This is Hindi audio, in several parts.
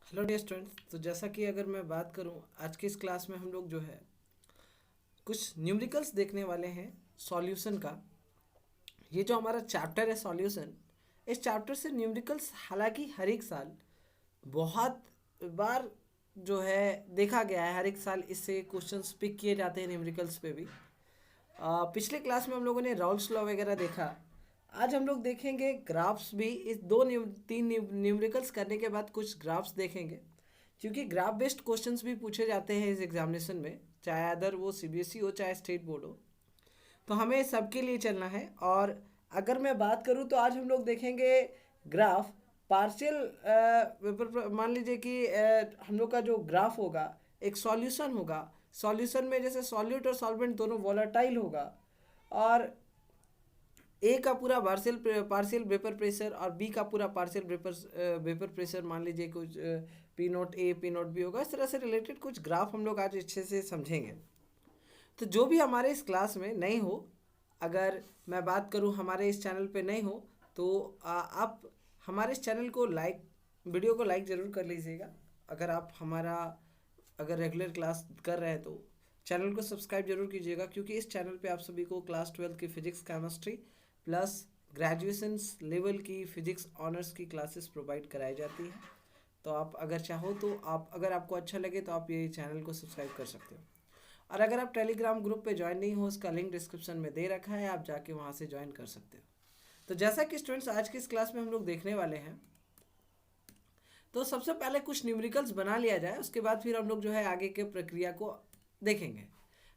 Hello dear students. तो जैसा कि अगर मैं बात करूं, आज की इस क्लास में हम लोग जो है कुछ न्यूमेरिकल्स देखने वाले हैं सॉल्यूशन का। ये जो हमारा चैप्टर है सॉल्यूशन, इस चैप्टर से न्यूमेरिकल्स हालांकि हर एक साल बहुत बार जो है देखा गया है, हर एक साल इससे क्वेश्चंस पिक किए जाते हैं न्यूमेरिकल्स पे भी। पिछले क्लास में हम लोगों ने राउल्स लॉ वगैरह देखा। आज हम लोग देखेंगे ग्राफ्स भी। इस तीन न्यूमेरिकल्स करने के बाद कुछ ग्राफ्स देखेंगे, क्योंकि ग्राफ बेस्ड क्वेश्चंस भी पूछे जाते हैं इस एग्जामिनेशन में, चाहे अदर वो सीबीएसई हो चाहे स्टेट बोर्ड हो। तो हमें सबके लिए चलना है। और अगर मैं बात करूं तो आज हम लोग देखेंगे ग्राफ पार्शियल पेपर। मान लीजिए कि हम लोग का जो ग्राफ होगा एक सॉल्यूशन होगा। सॉल्यूशन में जैसे सॉल्यूट और सॉल्वेंट दोनों वोलेटाइल होगा, और ए का पूरा पार्शियल पार्शियल वेपर प्रेशर और बी का पूरा पार्शियल वेपर प्रेशर, मान लीजिए कुछ P note A P note B होगा। इस तरह से रिलेटेड कुछ ग्राफ हम लोग आज अच्छे से समझेंगे। तो जो भी हमारे इस क्लास में नहीं हो, अगर मैं बात करूं हमारे इस चैनल पे नहीं हो, तो आप हमारे इस चैनल को लाइक, वीडियो को लाइक ज़रूर कर लीजिएगा। अगर आप हमारा अगर रेगुलर क्लास कर रहे हैं तो चैनल को सब्सक्राइब जरूर कीजिएगा, क्योंकि इस चैनल पे आप सभी को क्लास 12 की physics chemistry plus graduation level की फिजिक्स ऑनर्स की क्लासेस प्रोवाइड कराई जाती है। तो आप अगर चाहो तो आप, अगर आपको अच्छा लगे तो आप ये चैनल को सब्सक्राइब कर सकते हो। और अगर आप टेलीग्राम ग्रुप पे ज्वाइन नहीं हो, उसका लिंक डिस्क्रिप्शन में दे रखा है, आप जाके वहाँ से ज्वाइन कर सकते हो। तो जैसा कि स्टूडेंट्स आज की इस क्लास में हम लोग देखने वाले हैं, तो सबसे पहले कुछ न्यूमेरिकल्स बना लिया जाए, उसके बाद फिर हम लोग जो है आगे के प्रक्रिया को देखेंगे।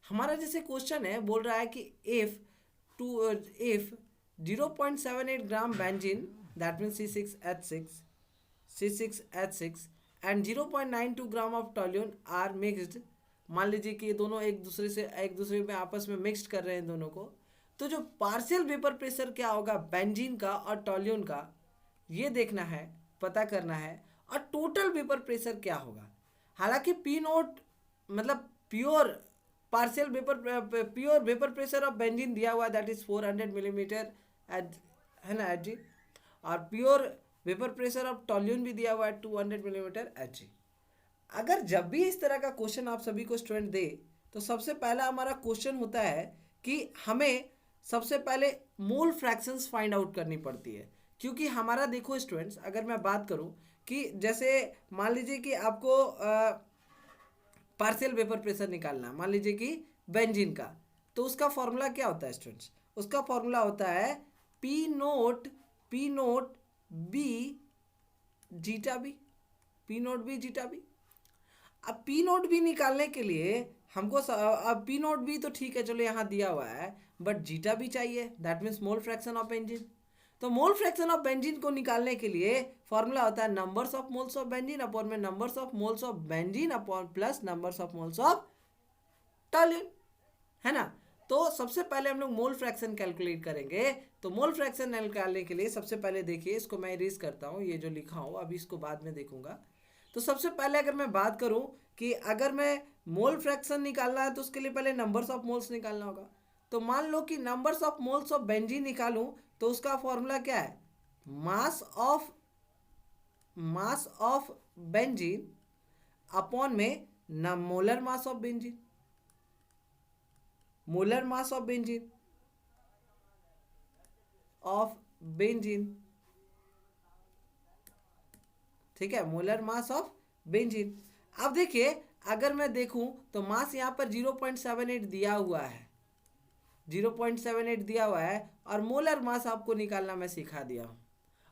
हमारा जैसे क्वेश्चन है, बोल रहा है कि इफ 0.78 ग्राम benzene, that mean C6H6 and 0.92 gram of toluene are mixed. मान लीजिए कि ये दोनों एक दूसरे में आपस में मिक्सड कर रहे हैं दोनों को। तो जो पार्शियल वेपर प्रेशर क्या होगा बेंजीन का और टोल्यून का, ये देखना है, पता करना है। और टोटल वेपर प्रेशर क्या होगा। हालांकि पी नोट मतलब pure vapour pressure of benzene दिया हुआ है, दैट इज 400 मिलीमीटर एट, है ना एच जी। और pure vapour pressure of toluene भी दिया हुआ है 200 मिलीमीटर एच जी। अगर जब भी इस तरह का क्वेश्चन आप सभी को स्टूडेंट दे, तो सबसे पहला हमारा क्वेश्चन होता है कि हमें सबसे पहले मोल फ्रैक्शंस फाइंड आउट करनी पड़ती है। क्योंकि हमारा देखो स्टूडेंट्स, अगर मैं बात करूं कि जैसे मान लीजिए कि आपको पार्शियल वेपर प्रेशर निकालना, मान लीजिए कि बेंजीन का, तो उसका फॉर्मूला क्या होता है स्टूडेंट्स? उसका फॉर्मूला होता है P note B zeta B, P note B zeta B. अब पी नोट बी निकालने के लिए हमको अब पी नोट बी तो ठीक है, चलो यहाँ दिया हुआ है, बट जीटा भी चाहिए, that means mole fraction of benzene. तो मोल फ्रैक्शन ऑफ बेंजीन को निकालने के लिए फॉर्मूला होता है numbers of moles of benzene upon में numbers of moles of benzene upon plus numbers of moles of toluene, है ना। तो सबसे पहले हम लोग मोल फ्रैक्शन कैलकुलेट करेंगे। तो मोल फ्रैक्शन निकालने के लिए सबसे पहले देखिए, इसको मैं इरेज करता हूँ, ये जो लिखा हूँ अभी इसको बाद में देखूंगा। तो सबसे पहले अगर मैं बात करूं कि अगर मैं मोल फ्रैक्शन निकालना है तो उसके लिए पहले नंबर्स ऑफ मोल्स निकालना होगा। तो मान लो कि numbers of moles of benzene निकालूं, तो उसका फॉर्मूला क्या है? मास ऑफ बेंजीन अपॉन में न molar mass of benzene, molar mass of benzene, ठीक है, मोलर मास ऑफ बेंजीन। अब देखिए, अगर मैं देखूं तो मास यहाँ पर 0.78 दिया हुआ है, 0.78 दिया हुआ है, और मोलर मास आपको निकालना मैं सिखा दिया हूँ,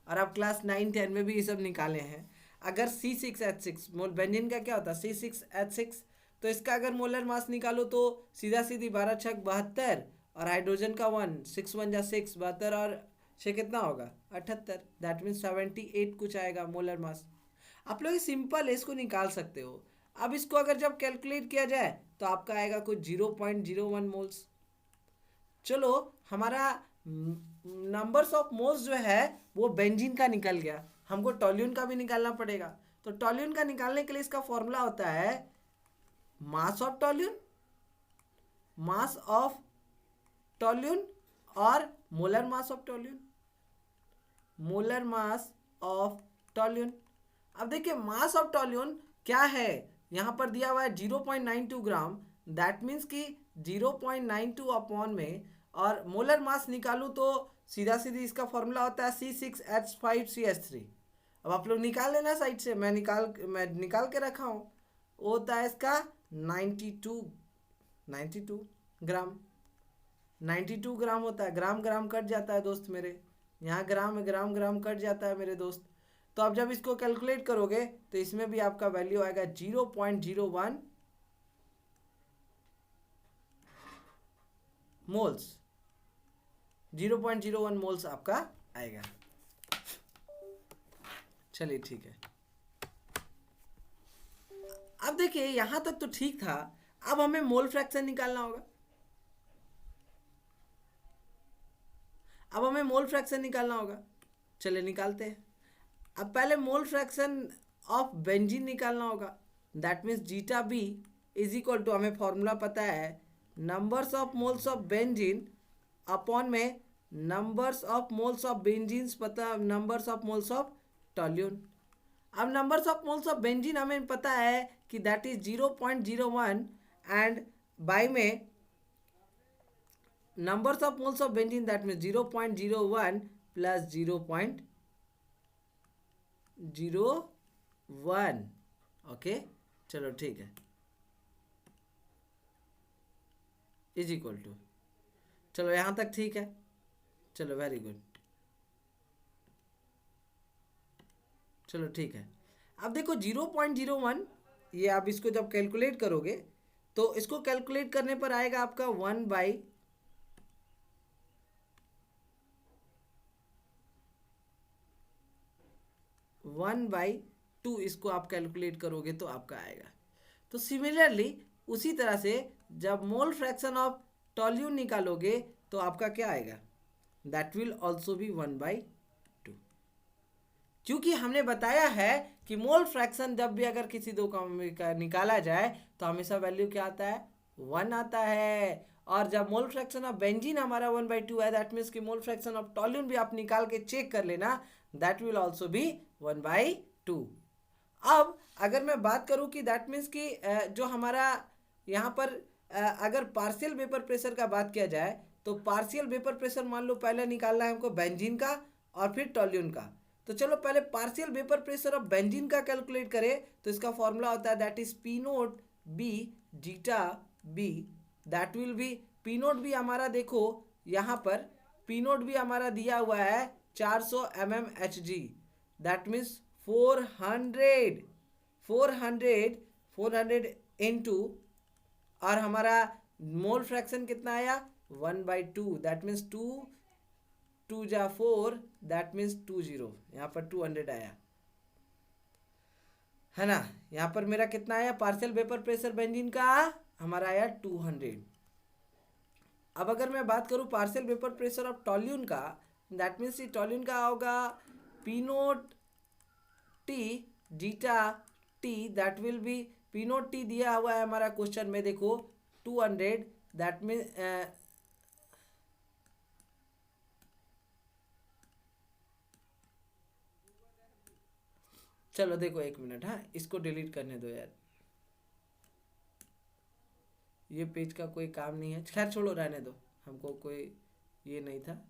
और आप क्लास 9-10 में भी ये सब निकाले हैं। अगर C6H6 मोल बेंजीन का क्या होता है C6H6, तो इसका अगर मोलर मास निकालो तो सीधा सीधी 12 छक 72, और हाइड्रोजन का 1 6 1 जा 6 72, और 6 कितना होगा 78, दैट मीन्स 78 कुछ आएगा मोलर मास। आप लोग सिंपल है, इसको निकाल सकते हो। अब इसको अगर जब कैलकुलेट किया जाए तो आपका आएगा कुछ 0.01 मोल्स। चलो, हमारा नंबर्स ऑफ मोल्स जो है वो बेंजीन का निकल गया, हमको टोल्यून का भी निकालना पड़ेगा। तो टोल्यून का निकालने के लिए इसका फॉर्मूला होता है मास ऑफ टोल्यून और मोलर मास ऑफ टोल्यून। अब देखिए मास ऑफ टॉल्यून क्या है, यहाँ पर दिया हुआ है 0.92 ग्राम, दैट मीन्स कि 0.92 अपॉन में, और मोलर मास निकालूँ तो सीधा सीधी इसका फॉर्मूला होता है C6H5CH3। अब आप लोग निकाल लेना साइड से, मैं निकाल के रखा हूँ। वो होता है इसका 92 ग्राम, 92 ग्राम होता है। ग्राम ग्राम कट जाता है दोस्त मेरे, यहाँ ग्राम ग्राम ग्राम कट जाता है मेरे दोस्त। तो अब जब इसको कैलकुलेट करोगे तो इसमें भी आपका वैल्यू आएगा 0.01 मोल्स, 0.01 मोल्स आपका आएगा। चलिए ठीक है। अब देखिए यहां तक तो ठीक था, अब हमें मोल फ्रैक्शन निकालना होगा। अब हमें मोल फ्रैक्शन निकालना होगा, चलिए निकालते हैं। अब पहले मोल फ्रैक्शन ऑफ बेंजीन निकालना होगा, that means zeta B is equal to, हमें फॉर्मूला पता है, numbers of moles of benzene upon में numbers of moles of benzenes पता, numbers of moles of toluene. अब numbers of moles of benzene हमें पता है कि दैट इज 0.01 एंड बाय में numbers of moles of benzene, that means 0.01 plus 0.01। Okay चलो ठीक है, इज इक्वल टू, चलो यहाँ तक ठीक है, चलो वेरी गुड, चलो ठीक है। अब देखो 0.01, ये आप इसको जब कैलकुलेट करोगे तो इसको कैलकुलेट करने पर आएगा आपका 1/2, इसको आप कैलकुलेट करोगे तो आपका आएगा। तो सिमिलरली उसी तरह से जब मोल फ्रैक्शन ऑफ टॉल्यून निकालोगे तो आपका क्या आएगा, दैट विल ऑल्सो बी 1/2, क्योंकि हमने बताया है कि मोल फ्रैक्शन जब भी अगर किसी दो का निकाला जाए तो हमेशा वैल्यू क्या आता है, 1 आता है। और जब मोल फ्रैक्शन ऑफ बेंजीन हमारा 1/2 है, दैट मीन्स कि मोल फ्रैक्शन ऑफ टॉल्यून भी आप निकाल के चेक कर लेना, दैट विल ऑल्सो बी 1/2। अब अगर मैं बात करूं कि दैट मीन्स कि जो हमारा यहाँ पर अगर पार्शियल वेपर प्रेशर का बात किया जाए तो पार्शियल वेपर प्रेशर मान लो पहले निकालना है हमको बेंजीन का और फिर टॉल्यून का। तो चलो पहले partial vapour pressure of benzene का कैलकुलेट करें तो इसका फॉर्मूला होता है that is P nought B zeta B, that will be P nought भी हमारा देखो यहाँ पर P नोट भी हमारा दिया हुआ है 400 mmHg, दैट मीन्स 400 इंटू, और हमारा मोल फ्रैक्शन कितना आया 1/2, दैट मीन्स 2 जा 4, दैट मीन्स 20, यहाँ पर 200 आया है ना। यहाँ पर मेरा कितना आया, पार्शियल वेपर प्रेशर बेंजीन का हमारा आया 200। अब अगर मैं बात करूँ पार्शियल वेपर प्रेशर ऑफ टॉल्यून का, दैट मीन्स टॉल्यून का होगा P note T zeta T, that will be P note T दिया हुआ है हमारा क्वेश्चन में देखो 200, दैट मीन चलो देखो एक मिनट, हाँ इसको डिलीट करने दो यार, ये पेज का कोई काम नहीं है, खैर छोड़ो रहने दो, हमको कोई ये नहीं था,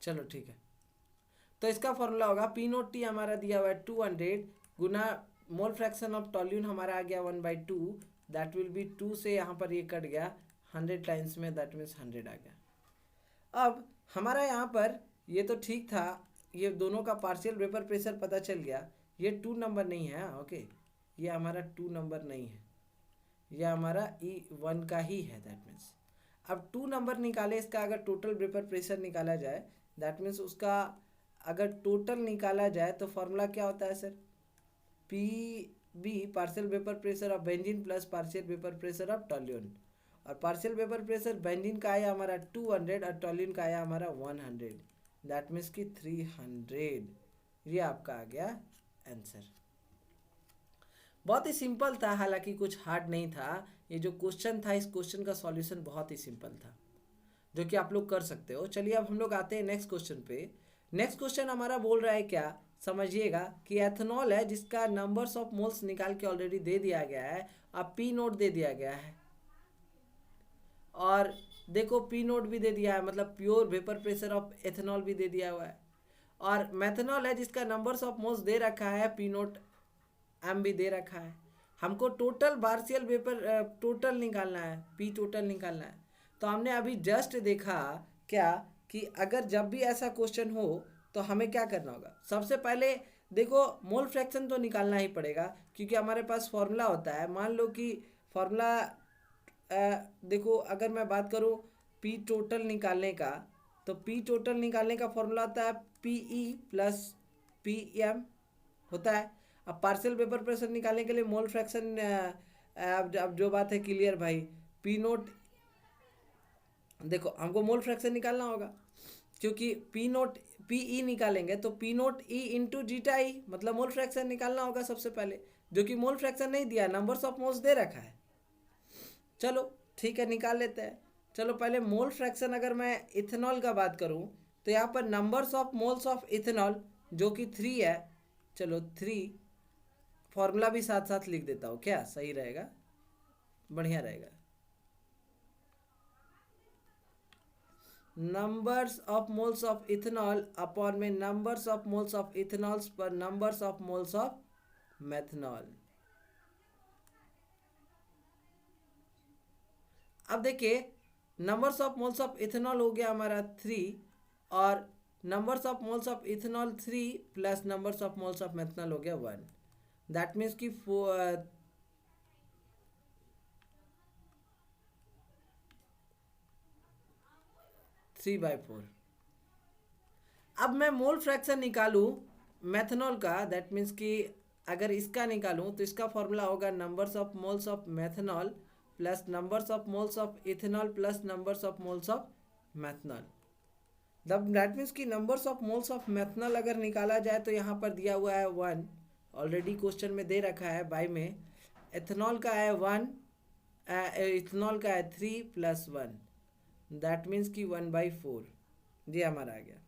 चलो ठीक है। तो इसका फॉर्मूला होगा P नोट टी हमारा दिया हुआ है 200 गुना मोल फ्रैक्शन ऑफ टॉल्यून हमारा आ गया 1/2, दैट विल बी 2 से यहाँ पर ये कट गया 100 टाइम्स में, दैट मीन्स 100 आ गया। अब हमारा यहाँ पर ये तो ठीक था, ये दोनों का पार्शियल वेपर प्रेशर पता चल गया, ये 2 नंबर नहीं है, ओके ये हमारा 2 नंबर नहीं है, ये हमारा E1 का ही है, दैट मीन्स अब 2 नंबर निकाले, इसका अगर टोटल वेपर प्रेशर निकाला जाए, दैट मीन्स उसका अगर टोटल निकाला जाए तो फॉर्मूला क्या होता है sir, PB partial vapour pressure of benzene plus partial vapour pressure of टॉल्यून, और पार्शियल वेपर प्रेशर बेंजीन का आया हमारा 200 और टॉल्यून का आया हमारा 100, दैट मीन्स कि 300, ये आपका आ गया आंसर। बहुत ही सिंपल था, हालांकि कुछ हार्ड नहीं था, ये जो क्वेश्चन था इस क्वेश्चन का सॉल्यूशन बहुत ही सिंपल था जो कि आप लोग कर सकते हो। चलिए अब हम लोग आते हैं नेक्स्ट क्वेश्चन पे। नेक्स्ट क्वेश्चन हमारा बोल रहा है क्या, समझिएगा कि एथेनॉल है जिसका नंबर्स ऑफ मोल्स निकाल के ऑलरेडी दे दिया गया है, अब पी नोट दे दिया गया है, और देखो पी नोट भी दे दिया है, मतलब pure vapour pressure of ethanol भी दे दिया हुआ है, और मेथनॉल है जिसका नंबर्स ऑफ मोल्स दे रखा है, पी नोट एम भी दे रखा है। हमको टोटल पार्शियल वेपर टोटल निकालना है, पी टोटल निकालना है। तो हमने अभी जस्ट देखा क्या कि अगर जब भी ऐसा क्वेश्चन हो तो हमें क्या करना होगा, सबसे पहले देखो मोल फ्रैक्शन तो निकालना ही पड़ेगा, क्योंकि हमारे पास फॉर्मूला होता है। मान लो कि फॉर्मूला देखो अगर मैं बात करूँ पी टोटल निकालने का, तो पी टोटल निकालने का फॉर्मूला होता है P E plus P M होता है। अब पार्शियल वेपर प्रेशर निकालने के लिए मोल फ्रैक्शन, अब जो बात है क्लियर भाई, पी नोट, देखो हमको मोल फ्रैक्शन निकालना होगा, क्योंकि पी नोट पी ई निकालेंगे तो P naught E into zeta E, मतलब मोल फ्रैक्शन निकालना होगा सबसे पहले, जो कि मोल फ्रैक्शन नहीं दिया, नंबर्स ऑफ मोल्स दे रखा है। चलो ठीक है, निकाल लेते हैं। चलो पहले मोल फ्रैक्शन अगर मैं इथेनॉल का बात करूं तो यहाँ पर numbers of moles of ethanol जो कि 3 है, चलो 3 फॉर्मूला भी साथ साथ लिख देता हूँ, क्या सही रहेगा, बढ़िया रहेगा। Numbers of moles of ethanol upon में numbers of moles of ethanols पर numbers of moles of methanol. अब देखिए numbers of moles of ethanol हो गया हमारा 3, और numbers of moles of ethanol 3 plus numbers of moles of methanol हो गया 1। दैट मीन्स कि 3/4। अब मैं मोल फ्रैक्शन निकालूं मेथनॉल का, दैट मीन्स कि अगर इसका निकालूं तो इसका फॉर्मूला होगा numbers of moles of methanol plus numbers of moles of ethanol plus numbers of moles of methanol. That means कि numbers of moles of methanol अगर निकाला जाए तो यहाँ पर दिया हुआ है 1, ऑलरेडी क्वेश्चन में दे रखा है बाई में। एथेनॉल का है 1, इथेनॉल का है 3 प्लस 1, दैट मीन्स कि 1/4, ये हमारा आ गया।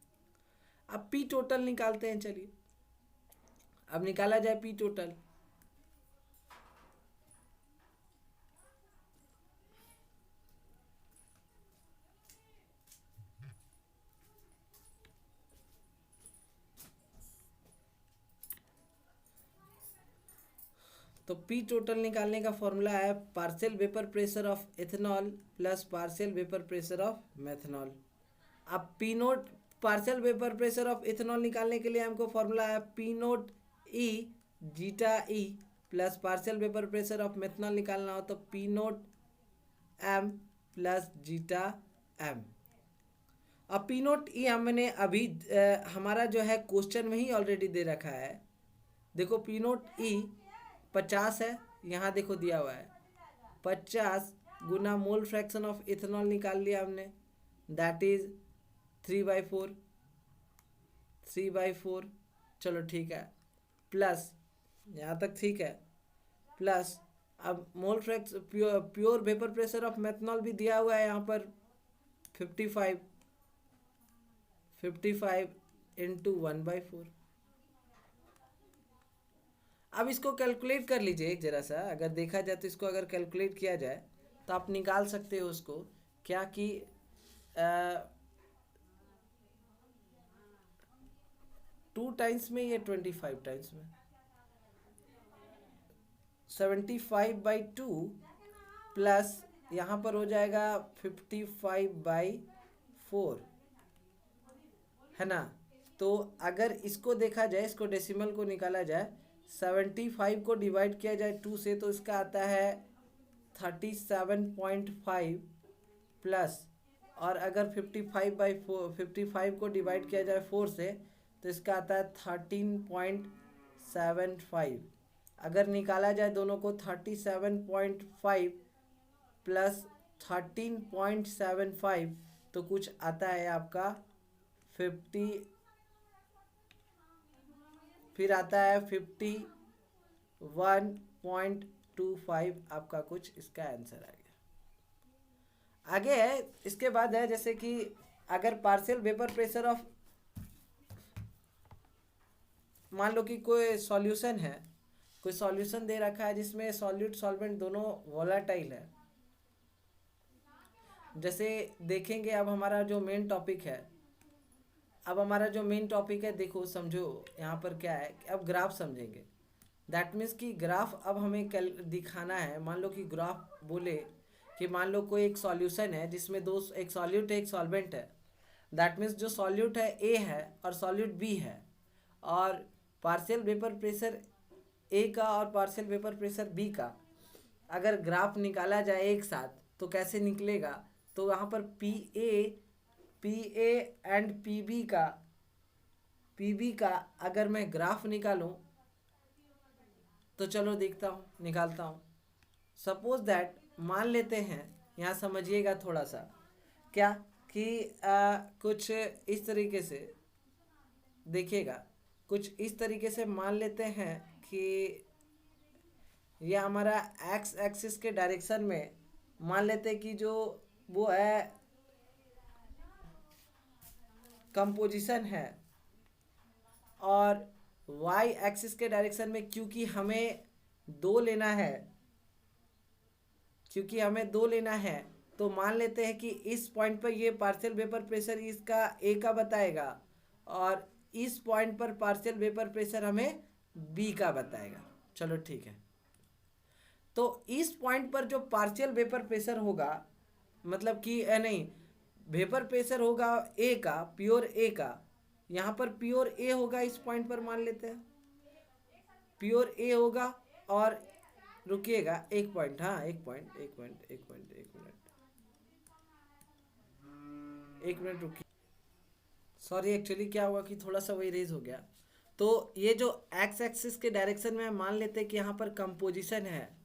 अब पी टोटल निकालते हैं, चलिए अब निकाला जाए पी टोटल। तो पी टोटल निकालने का फॉर्मूला है partial vapour pressure of ethanol plus partial vapour pressure of methanol. अब P naught partial vapour pressure of ethanol निकालने के लिए हमको फॉर्मूला है P naught E zeta E plus partial vapour pressure of methanol निकालना हो तो P naught M plus zeta M. अब पी नोट ई हमने अभी हमारा जो है क्वेश्चन में ही ऑलरेडी दे रखा है। देखो पी नोट ई 50 है, यहाँ देखो दिया हुआ है 50 गुना मोल फ्रैक्शन ऑफ इथेनॉल निकाल लिया हमने, दैट इज 3/4। चलो ठीक है, प्लस यहाँ तक ठीक है, प्लस अब mole fraction pure vapour pressure of methanol भी दिया हुआ है यहाँ पर 55 इंटू 1/4। अब इसको कैलकुलेट कर लीजिए एक जरा सा, अगर देखा जाए तो इसको अगर कैलकुलेट किया जाए तो आप निकाल सकते हो उसको, क्या कि 2 टाइम्स में या 25 टाइम्स में, 75/2 प्लस यहाँ पर हो जाएगा 55/4, है ना। तो अगर इसको देखा जाए, इसको डेसिमल को निकाला जाए, 75 को डिवाइड किया जाए 2 से तो इसका आता है 37.5 प्लस, और अगर 55 को डिवाइड किया जाए 4 से तो इसका आता है 13.75। अगर निकाला जाए दोनों को 37.5 प्लस 13.75 तो कुछ आता है आपका 50, फिर आता है 51.25, आपका कुछ इसका आंसर आ गया। आगे है, इसके बाद है जैसे कि अगर पार्शियल वेपर प्रेशर ऑफ मान लो कि कोई सॉल्यूशन है, कोई सॉल्यूशन दे रखा है जिसमें सॉल्यूट सॉल्वेंट दोनों वोलाटाइल है। जैसे देखेंगे अब हमारा जो मेन टॉपिक है, देखो समझो यहाँ पर क्या है, अब ग्राफ समझेंगे। दैट मीन्स कि ग्राफ अब हमें दिखाना है। मान लो कि ग्राफ बोले कि मान लो कोई एक सॉल्यूशन है जिसमें दो, एक सॉल्यूट है एक सॉल्वेंट है। दैट मीन्स जो सॉल्यूट है ए है और सॉल्यूट बी है, और पार्शियल वेपर प्रेशर ए का और पार्शियल वेपर प्रेशर बी का अगर ग्राफ निकाला जाए एक साथ तो कैसे निकलेगा। तो यहाँ पर P A and P B का अगर मैं ग्राफ निकालूं तो चलो देखता हूँ, निकालता हूँ। सपोज दैट मान लेते हैं, यहाँ समझिएगा थोड़ा सा क्या कि कुछ इस तरीके से देखिएगा, कुछ इस तरीके से मान लेते हैं कि ये हमारा एक्स एक्सिस के डायरेक्शन में मान लेते हैं कि जो वो है कंपोजिशन है, और वाई एक्सिस के डायरेक्शन में क्योंकि हमें दो लेना है तो मान लेते हैं कि इस पॉइंट पर ये पार्शियल वेपर प्रेशर इसका ए का बताएगा, और इस पॉइंट पर पार्शियल वेपर प्रेशर हमें बी का बताएगा। चलो ठीक है। तो इस पॉइंट पर जो पार्शियल वेपर प्रेशर होगा, मतलब कि नहीं, वेपर प्रेशर होगा ए का, प्योर ए का, यहाँ पर प्योर ए होगा इस पॉइंट पर, मान लेते हैं प्योर ए होगा। और रुकिएगा एक पॉइंट, हाँ एक मिनट रुकिए। सॉरी, एक्चुअली क्या हुआ कि थोड़ा सा वही रेज हो गया। तो ये जो एक्स एक्सिस के डायरेक्शन में मान लेते हैं कि यहाँ पर कंपोजिशन है,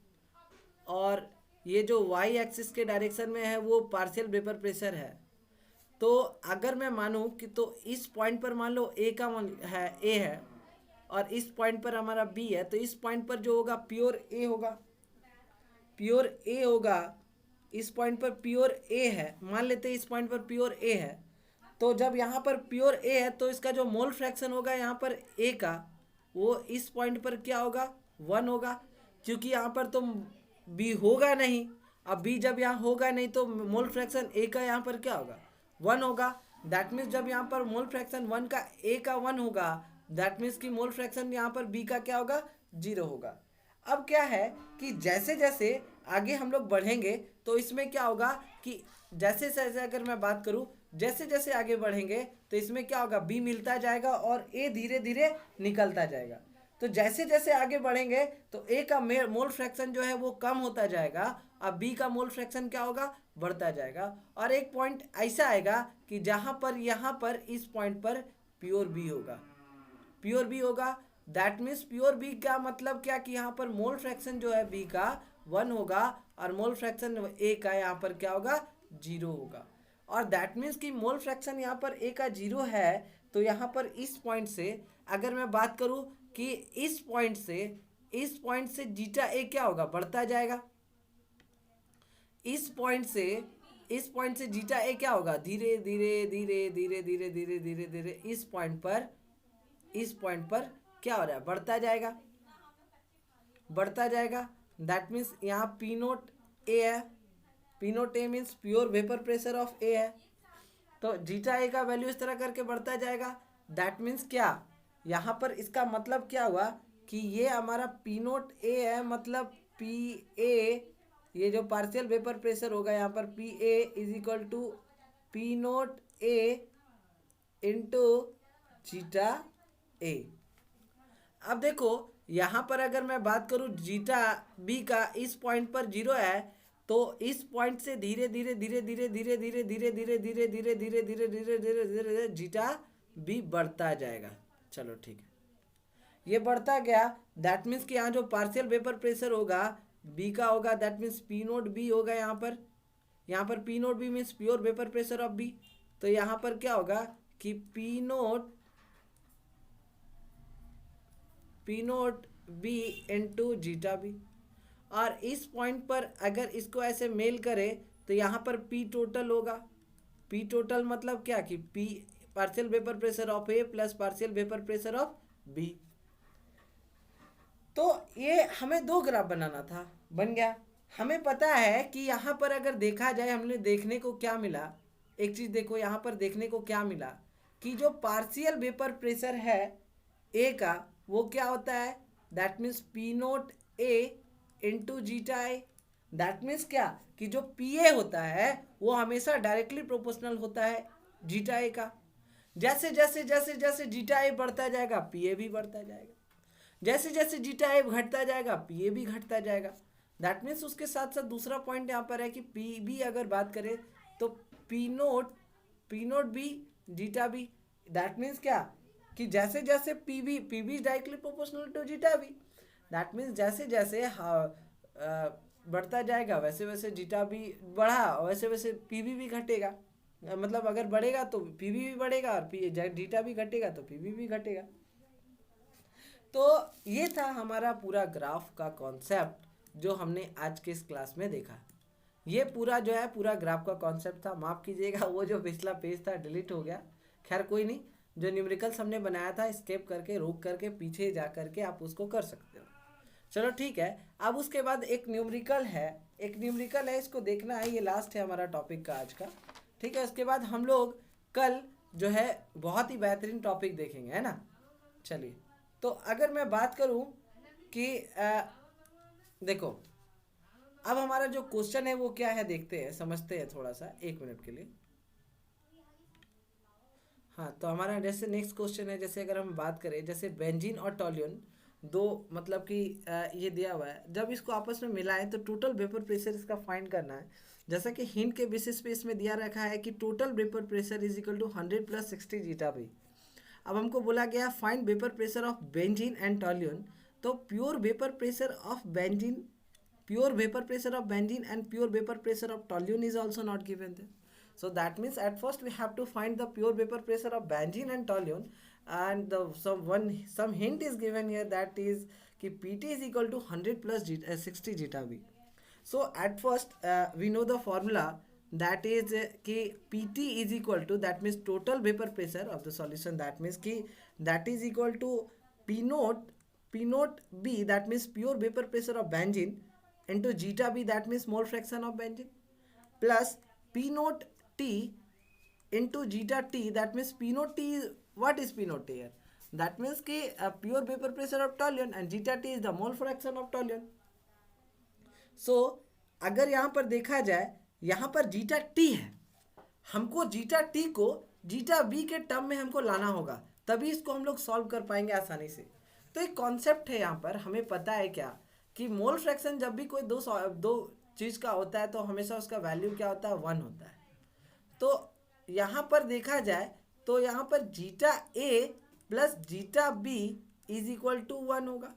और ये जो वाई एक्सिस के डायरेक्शन में है वो पार्शियल वेपर प्रेशर है। तो अगर मैं मानूँ कि तो इस पॉइंट पर मान लो ए का ए है और इस पॉइंट पर हमारा बी है, तो इस पॉइंट पर जो होगा प्योर ए होगा, इस पॉइंट पर प्योर ए है, मान लेते हैं इस पॉइंट पर प्योर ए है। तो जब यहाँ पर प्योर ए है तो इसका जो मोल फ्रैक्शन होगा यहाँ पर ए का, वो इस पॉइंट पर क्या होगा, 1 होगा, क्योंकि यहाँ पर तो बी होगा नहीं। अब बी जब यहाँ होगा नहीं तो मोल फ्रैक्शन ए का यहाँ पर क्या होगा, 1 होगा। दैट मीन्स जब यहाँ पर मोल फ्रैक्शन 1 का ए का 1 होगा, दैट मीन्स कि मोल फ्रैक्शन यहाँ पर बी का क्या होगा, 0 होगा। अब क्या है कि जैसे जैसे आगे हम लोग बढ़ेंगे तो इसमें क्या होगा कि जैसे जैसे अगर मैं बात करूँ, जैसे जैसे आगे बढ़ेंगे तो इसमें क्या होगा, बी मिलता जाएगा और ए धीरे धीरे निकलता जाएगा। तो जैसे जैसे आगे बढ़ेंगे तो ए का मोल फ्रैक्शन जो है वो कम होता जाएगा, अब बी का मोल फ्रैक्शन क्या होगा, बढ़ता जाएगा। और एक पॉइंट ऐसा आएगा कि जहाँ पर यहाँ पर इस पॉइंट पर प्योर बी होगा। दैट मीन्स प्योर बी का मतलब क्या कि यहाँ पर मोल फ्रैक्शन जो है बी का 1 होगा और मोल फ्रैक्शन ए का यहाँ पर क्या होगा, 0 होगा। और दैट मीन्स कि मोल फ्रैक्शन यहाँ पर ए का 0 है, तो यहाँ पर इस पॉइंट से अगर मैं बात करूँ कि इस पॉइंट से जीटा ए क्या होगा, बढ़ता जाएगा। इस पॉइंट से जीटा ए क्या होगा, धीरे धीरे इस पॉइंट पर क्या हो रहा है, बढ़ता जाएगा। दैट मीन्स यहाँ पी नोट ए है, P note A means pure vapour pressure of A है। तो जीटा ए का वैल्यू इस तरह करके बढ़ता जाएगा। दैट मीन्स क्या, यहाँ पर इसका मतलब क्या हुआ कि ये हमारा पी नोट ए है, मतलब पी ए, ये जो पार्शियल वेपर प्रेशर होगा यहाँ पर P A is equal to P note A into zeta A. अब देखो यहाँ पर अगर मैं बात करूँ जीटा बी का इस पॉइंट पर 0 है, तो इस पॉइंट से धीरे धीरे जीटा बी बढ़ता जाएगा। चलो ठीक है, ये बढ़ता गया। दैट मीन्स कि यहाँ जो पार्शियल वेपर प्रेशर होगा बी का होगा, that means P note B होगा। यहाँ पर P note B means pure vapour pressure of B. तो यहाँ पर क्या होगा कि P note B into zeta B. और इस पॉइंट पर अगर इसको ऐसे मेल करें तो यहाँ पर पी टोटल होगा। पी टोटल मतलब क्या कि P partial vapour pressure of A plus partial vapour pressure of B. तो ये हमें दो ग्राफ बनाना था, बन गया। हमें पता है कि यहाँ पर अगर देखा जाए, हमने देखने को क्या मिला, एक चीज़ देखो यहाँ पर देखने को क्या मिला कि जो पार्शियल वेपर प्रेशर है ए का, वो क्या होता है, that means P note A into zeta A. That means क्या कि जो पी ए होता है वो हमेशा डायरेक्टली प्रोपोर्शनल होता है जीटा ए का। जैसे जैसे जैसे जैसे जीटा ए बढ़ता जाएगा पी ए भी बढ़ता जाएगा, जैसे जैसे जीटा ए घटता जाएगा पी ए भी घटता जाएगा। दैट मीन्स उसके साथ साथ दूसरा पॉइंट यहाँ पर है कि पी बी अगर बात करें तो P note B zeta B. That means क्या कि जैसे जैसे P B directly proportional to zeta B. That means जैसे जैसे बढ़ता जाएगा वैसे वैसे जीटा भी बढ़ा, वैसे वैसे पीवी भी घटेगा। मतलब अगर बढ़ेगा तो पीवी भी बढ़ेगा और जीटा भी घटेगा तो पीवी भी घटेगा। तो ये था हमारा पूरा ग्राफ का कॉन्सेप्ट जो हमने आज के इस क्लास में देखा। ये पूरा जो है पूरा ग्राफ का कॉन्सेप्ट था। माफ़ कीजिएगा वो जो पिछला पेज था डिलीट हो गया, खैर कोई नहीं। जो न्यूमेरिकल्स हमने बनाया था स्केप करके रोक करके पीछे जा करके आप उसको कर सकते हो। चलो ठीक है। अब उसके बाद एक न्यूमेरिकल है, इसको देखना है, ये लास्ट है हमारा टॉपिक का आज का। ठीक है, उसके बाद हम लोग कल जो है बहुत ही बेहतरीन टॉपिक देखेंगे, है ना। चलिए, तो अगर मैं बात करूं कि देखो अब हमारा जो क्वेश्चन है वो क्या है, देखते हैं, समझते हैं थोड़ा सा, एक मिनट के लिए। हाँ, तो हमारा जैसे नेक्स्ट क्वेश्चन है, जैसे अगर हम बात करें जैसे बेंजीन और टॉल्यून दो, मतलब कि ये दिया हुआ है, जब इसको आपस में मिलाएं तो टोटल वेपर प्रेशर इसका फाइंड करना है। जैसा कि हिंट के बेसिस पे इसमें दिया रखा है कि total vapour pressure is equal to 100 + 60 zeta भी। अब हमको बोला गया find vapour pressure of benzene and toluene. तो pure vapour pressure of benzene and pure vapor pressure of toluene is also not given there. So that means at first we have to find the pure vapor pressure of benzene and toluene, and some hint is given here, that is कि PT is equal to 100 + 60 zeta V. So at first we know the formula, that is कि PT is equal to, that means total vapor pressure of the solution, that means कि that is equal to P naught B, that means pure vapor pressure of benzene, into zeta B, that means mole fraction of benzene, plus P naught T into zeta T, that means P naught T is, what is P naught T here? That means कि pure vapor pressure of toluene and zeta T is the mole fraction of toluene. So अगर यहाँ पर देखा जाए, यहाँ पर जीटा टी है, हमको जीटा टी को जीटा बी के टर्म में हमको लाना होगा, तभी इसको हम लोग सॉल्व कर पाएंगे आसानी से। तो एक कॉन्सेप्ट है यहाँ पर, हमें पता है क्या कि मोल फ्रैक्शन जब भी कोई दो चीज़ का होता है तो हमेशा उसका वैल्यू क्या होता है, 1 होता है। तो यहाँ पर देखा जाए तो यहाँ पर zeta A plus zeta B is equal to 1 होगा।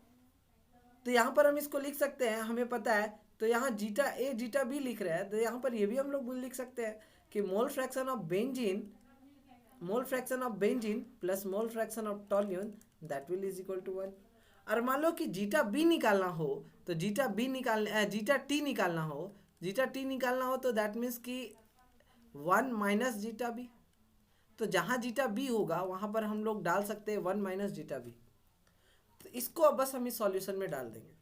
तो यहाँ पर हम इसको लिख सकते हैं, हमें पता है। तो यहाँ जीटा ए जीटा बी लिख रहे हैं, तो यहाँ पर ये भी हम लोग लिख सकते हैं कि mole fraction of benzene plus mole fraction of toluene, that will is equal to 1। और मान लो कि जीटा टी निकालना हो तो जीटा टी निकालना हो तो दैट मीन्स कि 1 माइनस जीटा बी। तो जहाँ जीटा बी होगा वहाँ पर हम लोग डाल सकते हैं 1 माइनस जीटा बी। तो इसको अब बस हम इस सॉल्यूशन में डाल देंगे।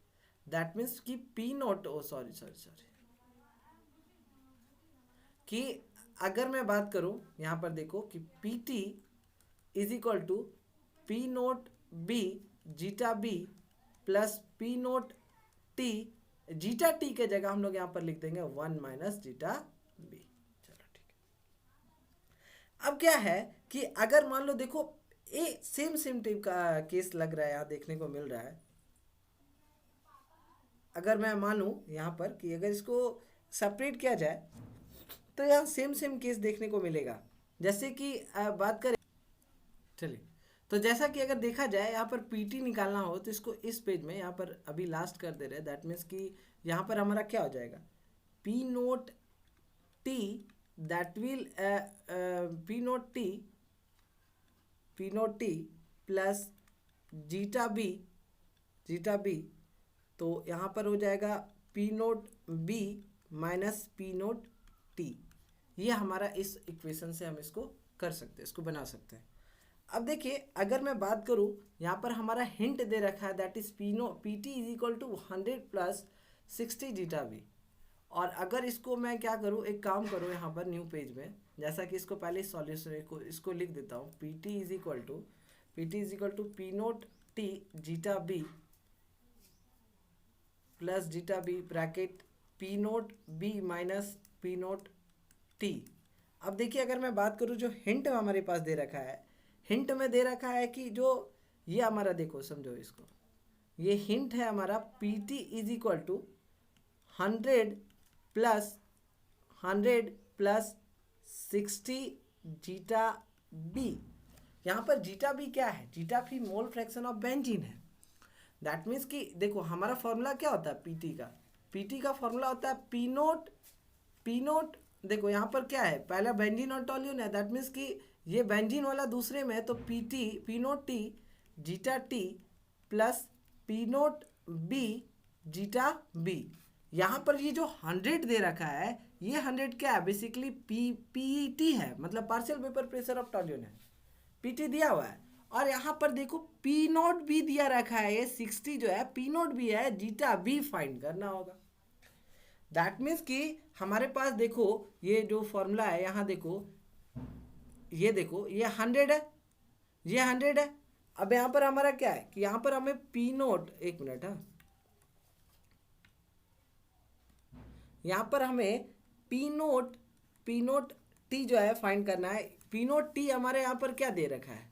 दैट मीन्स कि पी नोट कि अगर मैं बात करूं यहाँ पर देखो कि P T is equal to P note B zeta B plus P note T, zeta T के जगह हम लोग यहाँ पर लिख देंगे 1 माइनस जीटा बी। चलो ठीक है। अब क्या है कि अगर मान लो देखो सेम टाइप का केस लग रहा है, यहाँ देखने को मिल रहा है। अगर मैं मानूं यहाँ पर कि अगर इसको सेपरेट किया जाए तो यहाँ सेम केस देखने को मिलेगा। जैसे कि बात करें, चलिए, तो जैसा कि अगर देखा जाए यहाँ पर पीटी निकालना हो तो इसको इस पेज में यहाँ पर अभी लास्ट कर दे रहे हैं। दैट मीन्स कि यहाँ पर हमारा क्या हो जाएगा, P note T, that will P note T plus zeta B, तो यहाँ पर हो जाएगा P note B minus P note T. ये हमारा इस इक्वेशन से हम इसको कर सकते हैं, इसको बना सकते हैं। अब देखिए अगर मैं बात करूँ, यहाँ पर हमारा हिंट दे रखा है that is P T is equal to 100 plus 60 zeta B. और अगर इसको मैं क्या करूँ, एक काम करूँ यहाँ पर न्यू पेज में, जैसा कि इसको पहले सॉल्यूशन को इसको लिख देता हूँ, P T is equal to P note T zeta B plus zeta B bracket P note B minus P note T. अब देखिए अगर मैं बात करूँ जो हिंट हमारे पास दे रखा है, हिंट में दे रखा है कि जो ये हमारा देखो समझो इसको, ये हिंट है हमारा P T is equal to 100 plus 60 zeta B. यहाँ पर जीटा बी क्या है, zeta B mole fraction of benzene है। दैट मीन्स कि देखो हमारा फॉर्मूला क्या होता है पीटी का फॉर्मूला होता है पी नोट। देखो यहाँ पर क्या है, पहला बेंजीन और टॉल्यून है, दैट मीन्स कि ये बेंजीन वाला दूसरे में है, तो P note T zeta T plus P note B zeta B. यहाँ पर ये जो 100 दे रखा है, ये 100 क्या है, बेसिकली पीटी है, मतलब पार्शियल वेपर प्रेशर ऑफ टॉल्यून है, पीटी दिया हुआ है। और यहाँ पर देखो पी नोट भी दिया रखा है, ये 60 जो है पी नोट भी है, जीटा बी फाइंड करना होगा। दैट मीन्स कि हमारे पास देखो ये जो फॉर्मूला है, यहाँ देखो ये 100 है, ये 100 है। अब यहाँ पर हमारा क्या है कि यहाँ पर हमें पी नोट, एक मिनट, हाँ, यहाँ पर हमें पी नोट टी जो है फाइंड करना है। पी नोट टी हमारे यहाँ पर क्या दे रखा है,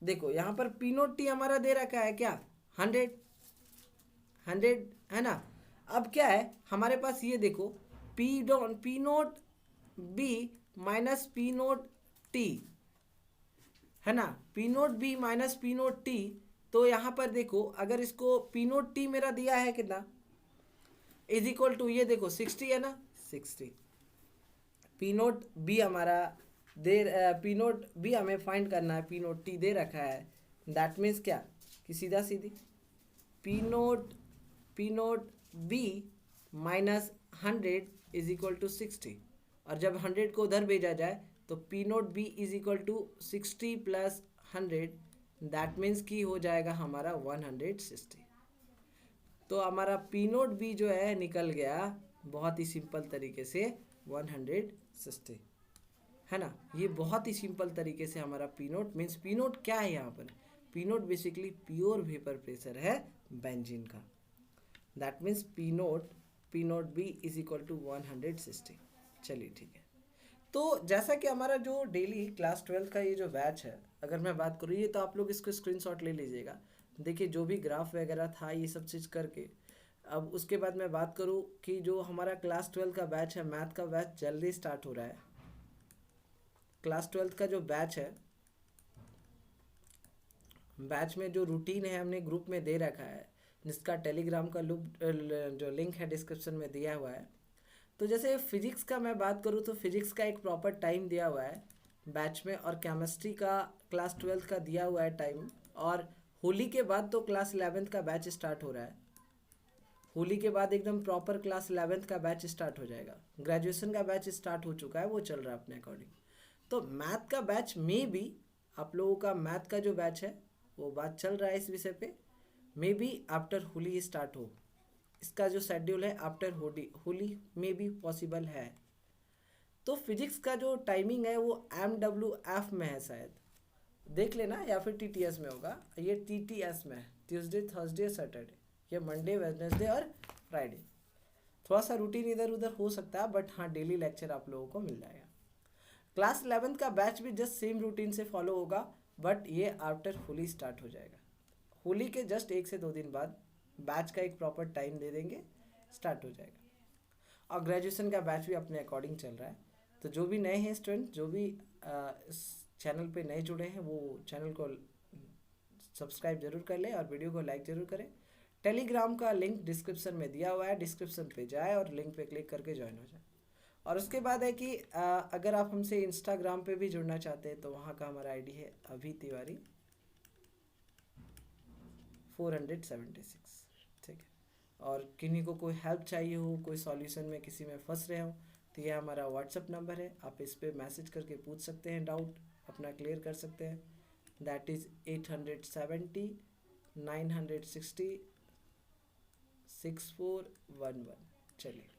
देखो यहाँ पर पी नोट टी हमारा दे रखा है क्या, 100 है ना। अब क्या है हमारे पास, ये देखो P note B minus P note T है ना, P note B minus P note T. तो यहाँ पर देखो अगर इसको पी नोट टी मेरा दिया है कितना, इज इक्वल टू, ये देखो 60 है ना, 60 पी नोट बी हमारा पी नोट बी हमें फाइंड करना है, पी नोट टी दे रखा है। दैट मीन्स क्या कि सीधा सीधी P note B minus 100 is equal to 60, और जब 100 को उधर भेजा जाए तो P note B is equal to 60 plus 100, that means की हो जाएगा हमारा 160। तो हमारा पी नोट बी जो है निकल गया बहुत ही सिंपल तरीके से 160, है ना। ये बहुत ही सिंपल तरीके से हमारा P naught means, P naught क्या है यहाँ पर, P naught basically pure vapour pressure है बेंजीन का। That means P note B is equal to 160। चलिए ठीक है। तो जैसा कि हमारा जो डेली क्लास 12 का ये जो बैच है, अगर मैं बात करूँ, ये तो आप लोग इसको स्क्रीनशॉट ले लीजिएगा, देखिए जो भी ग्राफ वगैरह था ये सब चीज़ करके। अब उसके बाद मैं बात करूँ कि जो हमारा क्लास 12 का बैच है, मैथ का बैच जल्दी स्टार्ट हो रहा है। क्लास 12 का जो बैच है, बैच में जो रूटीन है हमने ग्रुप में दे रखा है, जिसका टेलीग्राम का जो लिंक है डिस्क्रिप्शन में दिया हुआ है। तो जैसे फिजिक्स का मैं बात करूँ तो फिजिक्स का एक प्रॉपर टाइम दिया हुआ है बैच में, और केमिस्ट्री का क्लास 12 का दिया हुआ है टाइम। और होली के बाद तो क्लास 11 का बैच स्टार्ट हो रहा है, होली के बाद एकदम प्रॉपर क्लास 11 का बैच स्टार्ट हो जाएगा। ग्रेजुएशन का बैच स्टार्ट हो चुका है, वो चल रहा है अपने अकॉर्डिंग। तो मैथ का बैच में भी आप लोगों का मैथ का जो बैच है वो बात चल रहा है इस विषय पे, may be after Holi start हो। इसका जो शेड्यूल है आफ्टर होली में भी पॉसिबल है। तो फिजिक्स का जो टाइमिंग है वो MWF में है शायद, देख लेना, या फिर TTS में होगा। ये TTS में है, ट्यूसडे थर्सडे सैटरडे, ये मंडे वेडनेसडे और फ्राइडे। थोड़ा सा रूटीन इधर उधर हो सकता है, बट हाँ डेली लेक्चर आप लोगों को मिल जाएगा। क्लास 11 का बैच भी जस्ट सेम रूटीन से फॉलो होगा, बट ये आफ्टर होली स्टार्ट हो जाएगा। होली के जस्ट 1 से 2 दिन बाद बैच का एक प्रॉपर टाइम दे देंगे, स्टार्ट हो जाएगा। और ग्रेजुएशन का बैच भी अपने अकॉर्डिंग चल रहा है। तो जो भी नए हैं स्टूडेंट, जो भी इस चैनल पे नए जुड़े हैं, वो चैनल को सब्सक्राइब जरूर कर लें और वीडियो को लाइक जरूर करें। टेलीग्राम का लिंक डिस्क्रिप्शन में दिया हुआ है, डिस्क्रिप्शन पे जाए और लिंक पे क्लिक करके ज्वाइन हो जाए। और उसके बाद है कि अगर आप हमसे इंस्टाग्राम पे भी जुड़ना चाहते हैं तो वहाँ का हमारा आईडी है अभी तिवारी 476, ठीक है। और किन्हीं को कोई हेल्प चाहिए हो, कोई सॉल्यूशन में किसी में फंस रहे हो, तो ये हमारा व्हाट्सअप नंबर है, आप इस पर मैसेज करके पूछ सकते हैं डाउट। अपना क्लियर कर सकते हैं। That is 870 960 6411। चलिए,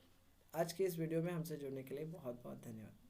आज के इस वीडियो में हमसे जुड़ने के लिए बहुत बहुत धन्यवाद।